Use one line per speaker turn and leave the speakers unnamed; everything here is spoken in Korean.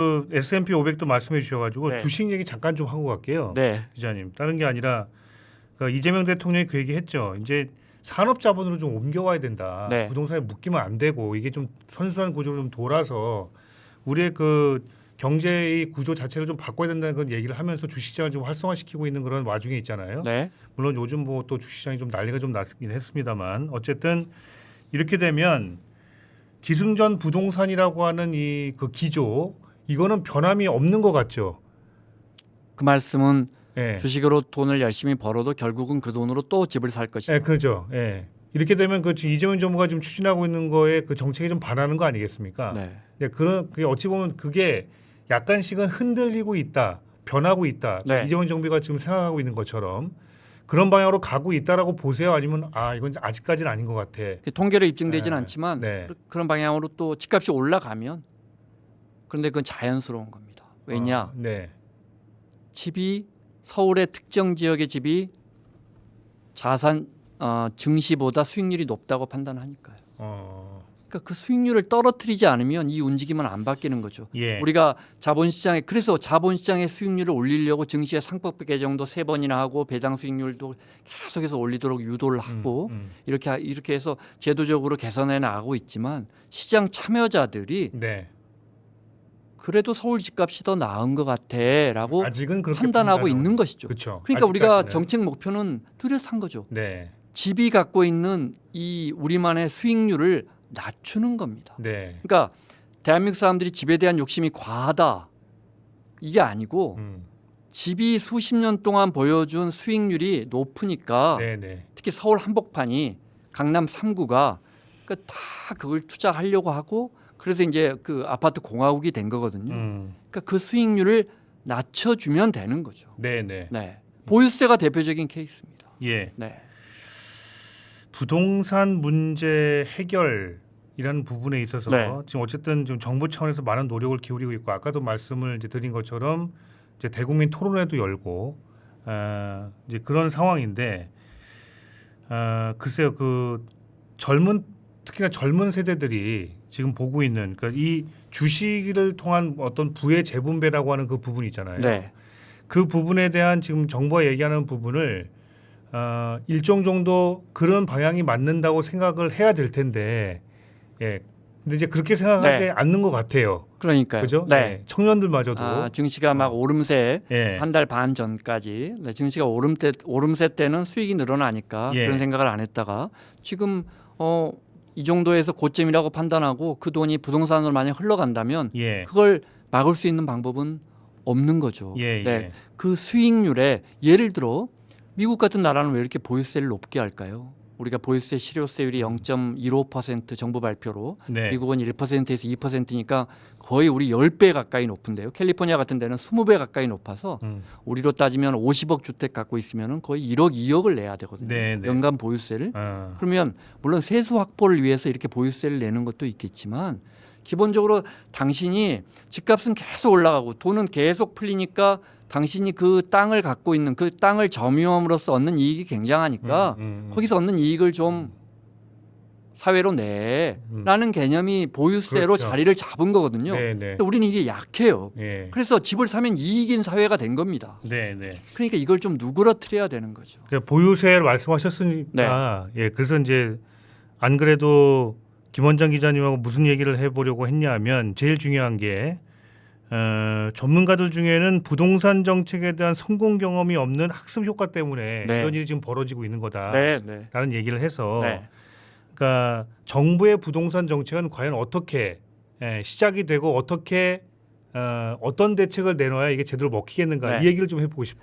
그 S&P 500도 말씀해 주셔가지고
네.
주식 얘기 잠깐 좀 하고 갈게요.
네.
기자님. 다른 게 아니라 그 이재명 대통령이 그 얘기했죠. 이제 산업자본으로 좀 옮겨와야 된다.
네.
부동산에 묶이면 안 되고 이게 좀 선순환 구조로 좀 돌아서 우리의 그 경제의 구조 자체를 좀 바꿔야 된다는 그런 얘기를 하면서 주식시장을 좀 활성화시키고 있는 그런 와중에 있잖아요.
네.
물론 요즘 뭐 또 주식시장이 좀 난리가 좀 났긴 했습니다만 어쨌든 이렇게 되면 기승전 부동산이라고 하는 이 그 기조 이거는 변함이 없는 것 같죠.
그 말씀은
예.
주식으로 돈을 열심히 벌어도 결국은 그 돈으로 또 집을 살 것이다.
예, 그렇죠. 예. 이렇게 되면 그 지금 이재명 정부가 지금 추진하고 있는 거에 그 정책에 좀 반하는 거 아니겠습니까?
네.
네, 그게 어찌 보면 그게 약간씩은 흔들리고 있다, 변하고 있다.
네.
이재명 정부가 지금 생각하고 있는 것처럼 그런 방향으로 가고 있다라고 보세요. 아니면 이건 아직까지는 아닌 것 같아.
통계로 입증되지는
네.
않지만
네.
그런 방향으로 또 집값이 올라가면 그런데 그건 자연스러운 겁니다. 왜냐?
네.
집이 서울의 특정 지역의 집이 자산 증시보다 수익률이 높다고 판단하니까요. 그러니까 그 수익률을 떨어뜨리지 않으면 이 움직임은 안 바뀌는 거죠.
예.
우리가 자본시장에 그래서 자본시장의 수익률을 올리려고 증시의 상법 개정도 3번이나 하고 배당 수익률도 계속해서 올리도록 유도를 하고 이렇게 해서 제도적으로 개선해 나가고 있지만 시장 참여자들이
네.
그래도 서울 집값이 더 나은 것 같아라고
아직은 그렇게
판단하고
판단하고
있는 것이죠.
그렇죠.
그러니까 우리가
아직까지는.
정책 목표는 뚜렷한 거죠.
네.
집이 갖고 있는 이 우리만의 수익률을 낮추는 겁니다.
네.
그러니까 대한민국 사람들이 집에 대한 욕심이 과하다 이게 아니고 집이 수십 년 동안 보여준 수익률이 높으니까
네, 네.
특히 서울 한복판이 강남 3구가 그러니까 다 그걸 투자하려고 하고 그래서 이제 그 아파트 공화국이 된 거거든요. 그러니까 그 수익률을 낮춰주면 되는 거죠.
네, 네.
네. 보유세가 대표적인 케이스입니다.
예.
네.
부동산 문제 해결이라는 부분에 있어서
네.
지금 어쨌든 지금 정부 차원에서 많은 노력을 기울이고 있고 아까도 말씀을 이제 드린 것처럼 이제 대국민 토론회도 열고 이제 그런 상황인데 글쎄요 그 특히나 젊은 세대들이 지금 보고 있는 그러니까 이 주식을 통한 어떤 부의 재분배라고 하는 그 부분 있잖아요.
네.
그 부분에 대한 지금 정부가 얘기하는 부분을 일정 정도 그런 방향이 맞는다고 생각을 해야 될 텐데, 예. 근데 이제 그렇게 생각하지
네.
않는 것 같아요.
그러니까요.
그죠?
네.
예. 청년들마저도.
증시가 막 오름세
예.
한 달 반 전까지 증시가 오름세 때는 수익이 늘어나니까
예.
그런 생각을 안 했다가 지금 이 정도에서 고점이라고 판단하고 그 돈이 부동산으로 만약 흘러간다면
예.
그걸 막을 수 있는 방법은 없는 거죠.
예,
네.
예.
그 수익률에 예를 들어 미국 같은 나라는 왜 이렇게 보유세를 높게 할까요? 우리가 보유세 실효세율이 0.15% 정부 발표로
네.
미국은 1%에서 2%니까 거의 우리 10배 가까이 높은데요. 캘리포니아 같은 데는 20배 가까이 높아서 우리로 따지면 50억 주택 갖고 있으면 거의 1억, 2억을 내야 되거든요.
네, 네.
연간 보유세를. 그러면 물론 세수 확보를 위해서 이렇게 보유세를 내는 것도 있겠지만 기본적으로 당신이 집값은 계속 올라가고 돈은 계속 풀리니까 당신이 그 땅을 갖고 있는 그 땅을 점유함으로써 얻는 이익이 굉장하니까 거기서 얻는 이익을 좀 사회로 내라는 개념이 보유세로
그렇죠.
자리를 잡은 거거든요.
네, 네.
근데 우리는 이게 약해요.
예.
그래서 집을 사면 이익인 사회가 된 겁니다.
네, 네.
그러니까 이걸 좀 누그러뜨려야 되는 거죠.
그 보유세를 말씀하셨으니까 예. 그래서 이제 안 그래도 김 원장 기자님하고 무슨 얘기를 해보려고 했냐면 제일 중요한 게 전문가들 중에는 부동산 정책에 대한 성공 경험이 없는 학습 효과 때문에
네.
이런 일이 지금 벌어지고 있는
네, 네.
거다라는 얘기를 해서
네.
그러니까 정부의 부동산 정책은 과연 어떻게 시작이 되고 어떻게 어떤 대책을 내놔야 이게 제대로 먹히겠는가
네.
이 얘기를 좀 해보고 싶어요.